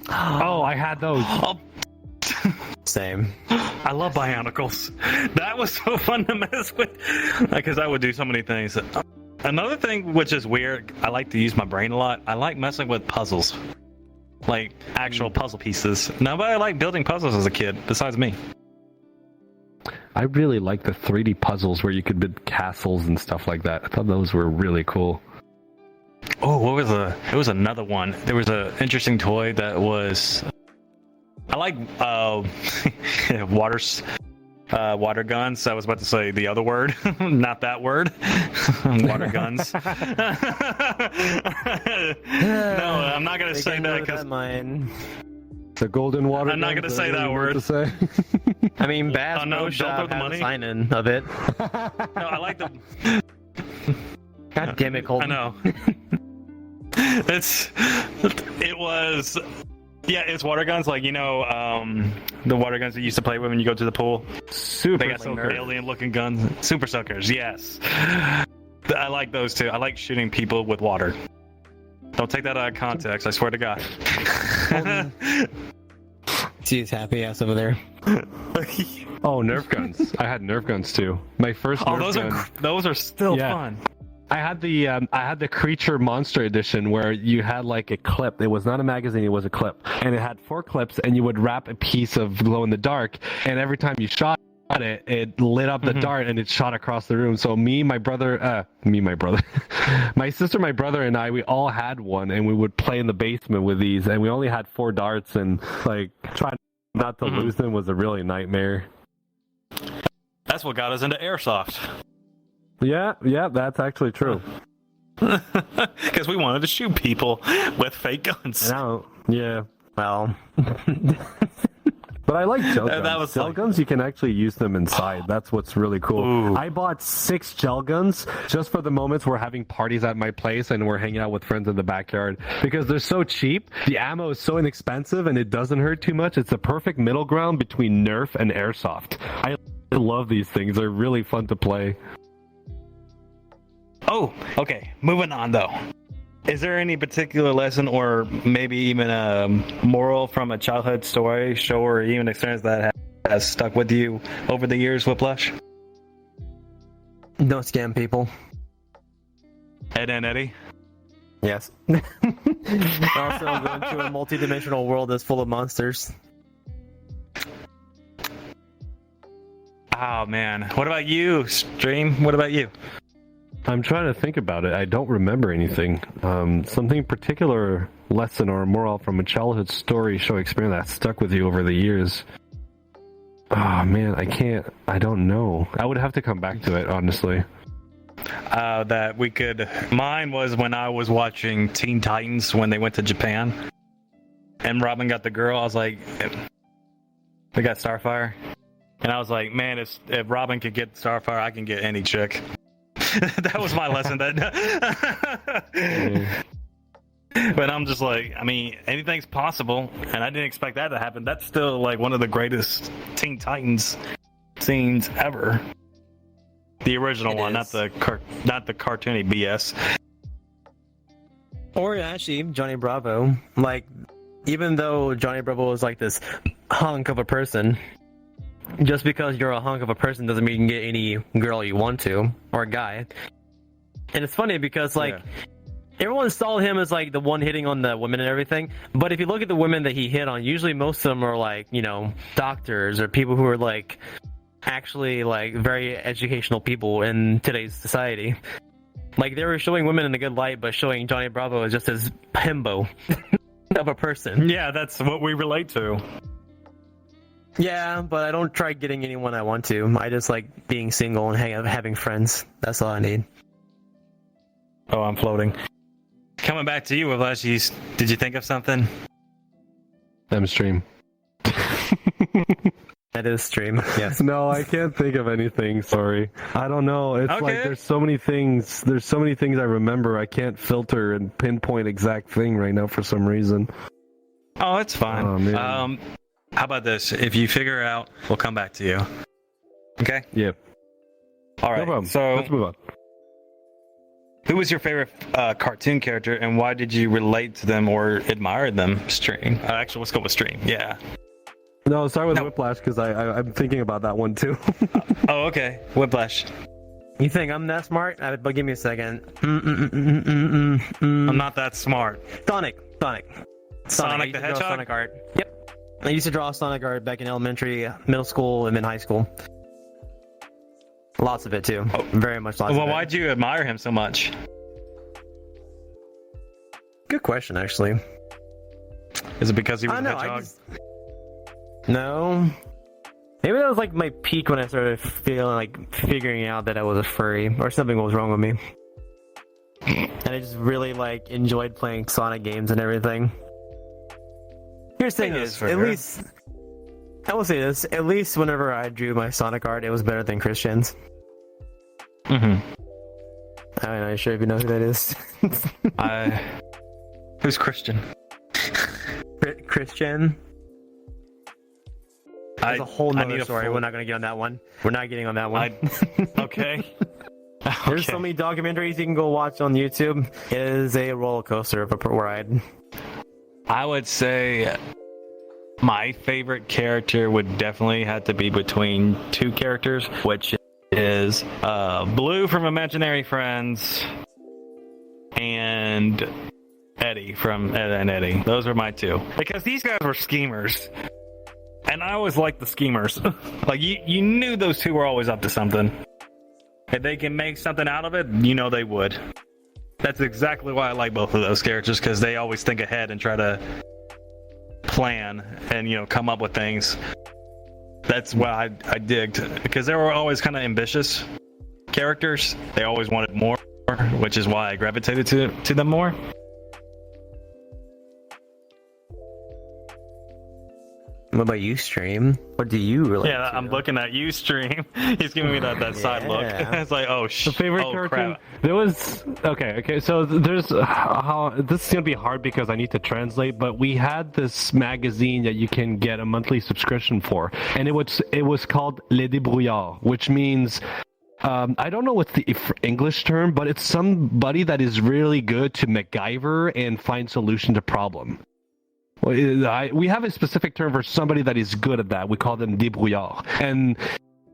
Oh, I had those. Oh, Same. I love Bionicles. That was so fun to mess with because I would do so many things. Another thing which is weird, I like to use my brain a lot. I like messing with puzzles, like actual puzzle pieces. Nobody liked building puzzles as a kid besides me. I really like the 3D puzzles where you could build castles and stuff like that. I thought those were really cool. Oh, what was it was another one. There was an interesting toy that was. I like water guns. I was about to say the other word, not that word. Water guns. No, I'm not gonna say that because mine. The golden water. I'm not guns, gonna say that word. To say. I mean, Bass no, Pro don't Shop throw the had money. a sign-in of it. No, I like the. God damn it, I Colton. know. It was. Yeah, it's water guns, like the water guns that you used to play with when you go to the pool. Super They got some alien-looking guns, super soakers. Yes, I like those too. I like shooting people with water. Don't take that out of context. I swear to God. She's happy ass over there. Oh, Nerf guns. I had Nerf guns too. My first Nerf gun. Those are still Yeah. fun. I had the Creature Monster Edition where you had like a clip. It was not a magazine, it was a clip. And it had 4 clips and you would wrap a piece of glow in the dark and every time you shot it, it lit up the dart and it shot across the room. So my sister, my brother and I, we all had one and we would play in the basement with these and we only had 4 darts and like trying not to lose them was a really nightmare. That's what got us into airsoft. Yeah, that's actually true. Because we wanted to shoot people with fake guns. Yeah. Well, But I like gel guns. That was Gel like- guns, you can actually use them inside. That's what's really cool. Ooh. I bought 6 gel guns just for the moments we're having parties at my place and we're hanging out with friends in the backyard. Because they're so cheap, the ammo is so inexpensive, and it doesn't hurt too much. It's a perfect middle ground between Nerf and Airsoft. I love these things. They're really fun to play. Oh, okay. Moving on though. Is there any particular lesson or maybe even a moral from a childhood story, show, or even experience that has stuck with you over the years, Whiplash? don't scam people. Ed and Eddie? Yes. Also, go into a multi-dimensional world that's full of monsters. Oh man. What about you, Stream? What about you? I'm trying to think about it. I don't remember anything. Something particular lesson or moral from a childhood story, show, experience that stuck with you over the years. Oh man, I don't know. I would have to come back to it, honestly. That we could. Mine was when I was watching Teen Titans when they went to Japan, and Robin got the girl. I was like, they got Starfire, and I was like, man, if Robin could get Starfire, I can get any chick. That was my lesson. But I'm just like, I mean, anything's possible, and I didn't expect that to happen. That's still like one of the greatest Teen Titans scenes ever. The original one, not the cartoony BS. Or actually, Johnny Bravo. Like, even though Johnny Bravo was like this hunk of a person, just because you're a hunk of a person doesn't mean you can get any girl you want to, or guy. And it's funny because, like, everyone saw him as, like, the one hitting on the women and everything. But if you look at the women that he hit on, usually most of them are, like, you know, doctors or people who are, like, actually, like, very educational people in today's society. Like, they were showing women in a good light, but showing Johnny Bravo as just as himbo of a person. Yeah, that's what we relate to. Yeah, but I don't try getting anyone I want to. I just like being single and having friends. That's all I need. Oh, I'm floating. Coming back to you, Whiplash, did you think of something? M-Stream. That is stream. Yes. No, I can't think of anything. Sorry. I don't know. It's Okay. like there's so many things. There's so many things I remember. I can't filter and pinpoint exact thing right now for some reason. Oh, it's fine. Oh, man. How about this? If you figure out, we'll come back to you. Okay? Yep. All No right. problem. So, Let's move on. who was your favorite cartoon character, and why did you relate to them or admire them? Stream. Actually, let's go with Stream. Yeah. No, start with No. Whiplash because I'm thinking about that one too. Oh, okay. Whiplash. You think I'm that smart? But give me a second. I'm not that smart. Sonic. Sonic I used the to draw Hedgehog? Sonic art. Yep. I used to draw Sonic art back in elementary, middle school, and then high school. Lots of it too. Oh. Very much lots Well, of it. why'd you admire him so much? Good question, actually. Is it because he was I a know. hedgehog? No. Maybe that was like my peak when I started figuring out that I was a furry or something was wrong with me. And I just really enjoyed playing Sonic games and everything. Here's the thing That's is, fair. at least I will say this, at least whenever I drew my Sonic art, it was better than Christian's. Mm-hmm. I'm not sure if you know who that is. Who's Christian? Christian? That's a whole I nother need a story. full- We're not going to get on that one. We're not getting on that one. Okay. There's so many documentaries you can go watch on YouTube. It is a roller coaster of a ride. I would say my favorite character would definitely have to be between two characters, which is Blue from Imaginary Friends and Eddie from Ed and Eddie. Those are my two. Because these guys were schemers. And I always liked the schemers. You knew those two were always up to something. If they can make something out of it, you know they would. That's exactly why I like both of those characters, because they always think ahead and try to plan and, come up with things. That's why I digged, because they were always kind of ambitious characters. They always wanted more, which is why I gravitated to them more. What about you, Stream? What do you really? Yeah, I'm looking at you, Stream. He's giving me that side look. Yeah. It's like, oh, The favorite cartoon. crap. There was okay. So there's how this is gonna be hard because I need to translate. But we had this magazine that you can get a monthly subscription for, and it was called Les Débrouillards, which means. I don't know what's the English term, but it's somebody that is really good to MacGyver and find solution to problem. We have a specific term for somebody that is good at that. We call them débrouillards. And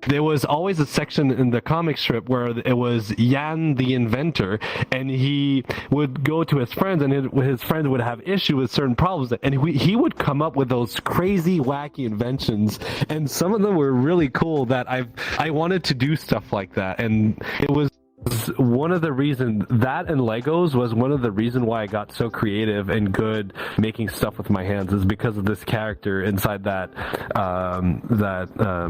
there was always a section in the comic strip where it was Jan the inventor, and he would go to his friends, and his friends would have issue with certain problems, and he would come up with those crazy, wacky inventions, and some of them were really cool that I wanted to do stuff like that, and it was one of the reasons that and Legos was one of the reasons why I got so creative and good making stuff with my hands is because of this character inside that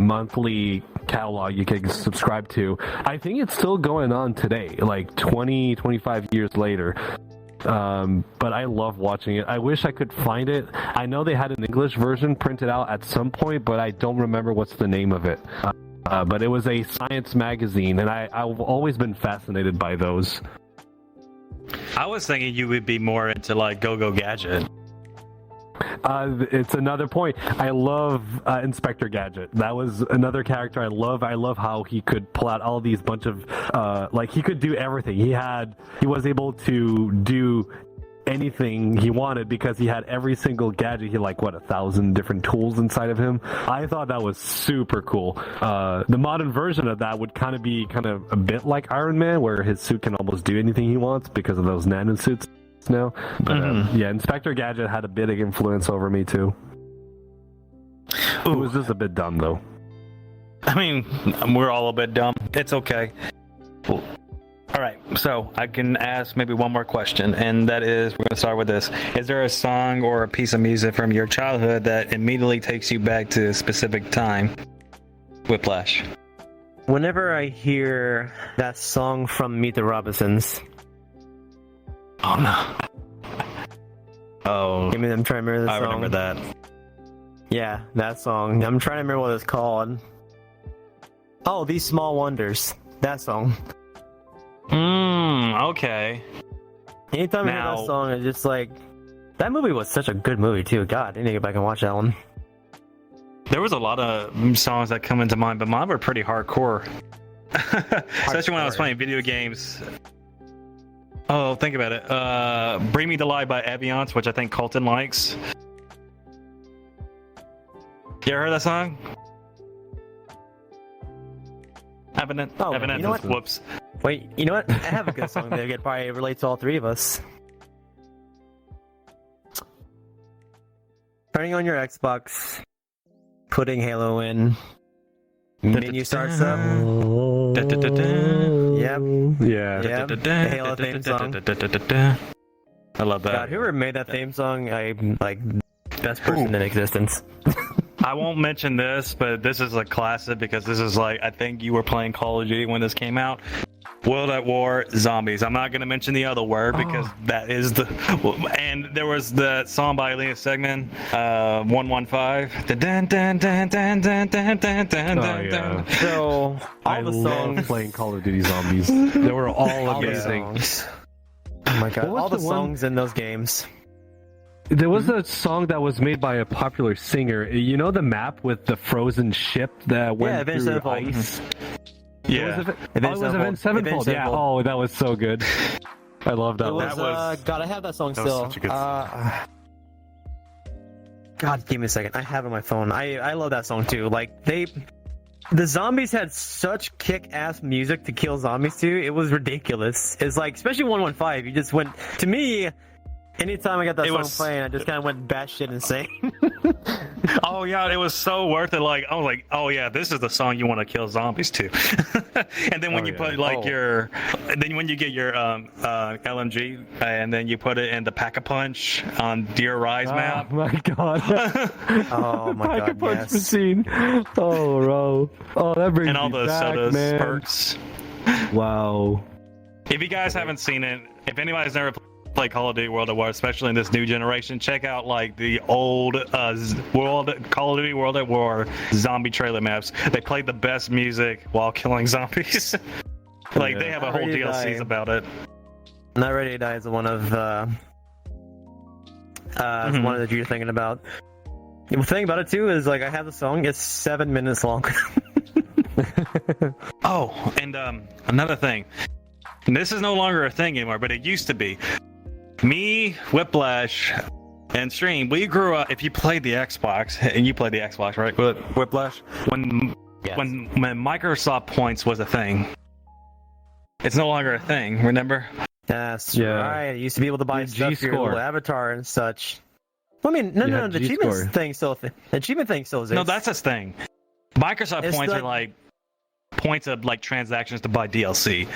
monthly catalog you can subscribe to. I think it's still going on today, like 25 years later. But I love watching it. I wish I could find it. I know they had an English version printed out at some point, but I don't remember what's the name of it. But it was a science magazine, and I've always been fascinated by those. I was thinking you would be more into Go-Go Gadget. It's another point. I love Inspector Gadget. That was another character I love. I love how he could pull out all these bunch of he could do everything. He was able to do anything he wanted because he had every single gadget. He had 1,000 different tools inside of him. I thought that was super cool. The modern version of that would be a bit like Iron Man, where his suit can almost do anything he wants because of those nanosuits now. But yeah, Inspector Gadget had a bit of influence over me too. It was just a bit dumb though. I mean, we're all a bit dumb. It's okay. Cool. All right, so I can ask maybe one more question, and that is, we're going to start with this. Is there a song or a piece of music from your childhood that immediately takes you back to a specific time? Whiplash. Whenever I hear that song from Meet the Robinsons, Oh, no. Oh, I'm trying to remember the I song. remember that. Yeah, that song. I'm trying to remember what it's called. Oh, These Small Wonders. That song. Okay. Anytime I hear Now- that song, it's just that movie was such a good movie too. God, I need to get back and watch that one. There was a lot of songs that come into mind, but mine were pretty hardcore. Especially when I was playing video games. Oh, think about it. Bring Me to Life by Aviance, which I think Colton likes. You ever heard that song? Haven't it? Oh, Haven't it? you know what? Whoops. Wait, you know what? I have a good song that could probably relate to all three of us. Turning on your Xbox, putting Halo in, menu starts up. Yep. Yeah. Yep. The Halo theme song. I love that. God, whoever made that theme song, best person in existence. I won't mention this, but this is a classic because this is like, I think you were playing Call of Duty when this came out. World at War Zombies. I'm not going to mention the other word because that is the. And there was the song by Linus Segman, 115. So I all the love songs. playing Call of Duty Zombies. They were all All the amazing. songs. Oh my god! What was All the the one- songs in those games. There was a song that was made by a popular singer. You know the map with the frozen ship that went Avenged through Sevenfold. ice? Yeah. Was it? Oh, it was Avenged Sevenfold. Yeah. Oh, that was so good. I love that It one. was, was- God, I have that song that was still. such a good God, give me a second. I have it on my phone. I love that song too. Like the zombies had such kick-ass music to kill zombies to. It was ridiculous. It's like, especially 115. You just went to me. Anytime I got that It song was- playing, I just kind of went batshit insane. Oh yeah, it was so worth it. Like I was like, oh yeah, this is the song you want to kill zombies to. And then when you put like your, then when you get your LMG and then you put it in the Pack-a-Punch on Deer Rise map. Oh my god. Oh my god, Punch yes. machine. Oh, bro. Oh, that brings And all me those back, sodas, man. perks. Wow. If you guys haven't seen it, if anybody's never played Call of Duty World at War, especially in this new generation, check out like the old Call of Duty World at War zombie trailer maps. They played the best music while killing zombies. Like they have a whole Ready to DLCs Die. about it. Not Ready to Die is one of one that you're thinking about. The thing about it too is like I have the song. It's 7 minutes long. Oh, and another thing. And this is no longer a thing anymore, but it used to be. Me, Whiplash, and Stream, we grew up. If you played the Xbox, and you played the Xbox, right? Whiplash. When Microsoft Points was a thing, it's no longer a thing. Remember? That's Yeah. right. You used to be able to buy The stuff for your G-score. little avatar and such. Well, I mean, no, You no, had the G-score. achievement thing still. The achievement thing still exists. No, that's a thing. Microsoft It's Points like- are like points of like transactions to buy DLC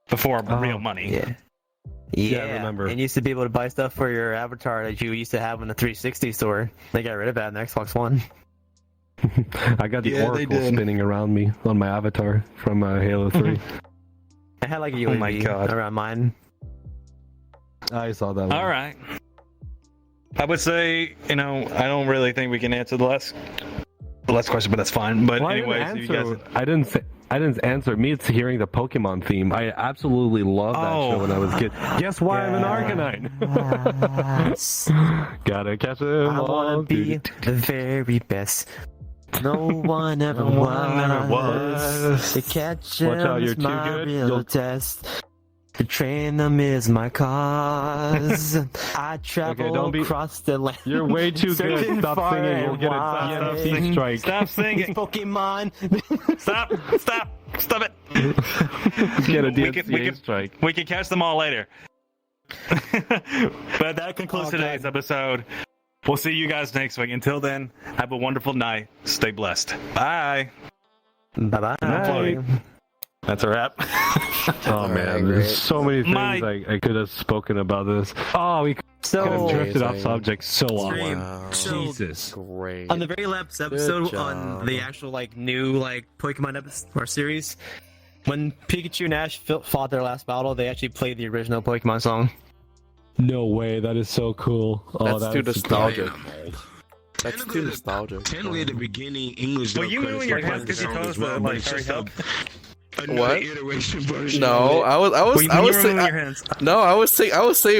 before real money. Yeah. Yeah, I remember. And you used to be able to buy stuff for your avatar that you used to have in the 360 store. They got rid of that in the Xbox One. I got the Yeah, they oracle did. spinning around me on my avatar from Halo 3. I had like a Oh UAV my God. around mine. I saw that one. All right. I would say, I don't really think we can answer the last question, but that's fine. But Well, anyways, if you guys, I didn't answer. Me, it's hearing the Pokemon theme. I absolutely loved that show when I was a kid. Guess why I'm an Arcanine? Gotta catch him. I wanna be the very best. No one ever was. To catch Watch out, them you're is too my good. real You'll- test. To train them is my cause. I travel don't be- across the land. You're way too good. Searching Stop far singing. You'll and get a wide. DMC strike. stop singing. Pokemon. Stop it. Get a We DMCA could- strike. We can catch them all later. But that concludes today's episode. We'll see you guys next week. Until then, have a wonderful night. Stay blessed. Bye. Bye-bye. Night. That's a wrap. Oh man, great. there's so many things My- I could have spoken about this. Oh, we could So, have drifted off Amazing. subject so long. Stream. Wow. Jesus. Great. on the very last episode Good on job. the actual new Pokemon episode or series, when Pikachu and Ash fought their last battle, they actually played the original Pokemon song. No way, that is so cool. Oh, That's too is nostalgic. I'm old. That's too nostalgic. Technically, at the beginning, English. Well, dub you credits moving your were hands part of because you the told song us as well, that, but like, it's just hurry another What? iteration version. No, of it. I was When you were saying moving your hands. no, I was saying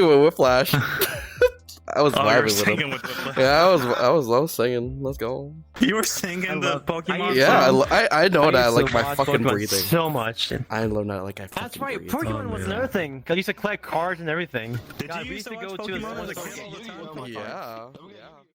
with Whiplash. I was Oh, you were vibing with singing him. with the. Yeah, I was singing. Let's go. You were singing the Pokemon. Yeah, song? I know that used like to my watch fucking Pokemon breathing. so much. I learned that like I fucking That's right. breathe. Pokemon was another thing. Cause I used to collect cards and everything. Did God, you we used to watch go Pokemon to as a kid all the time? Yeah.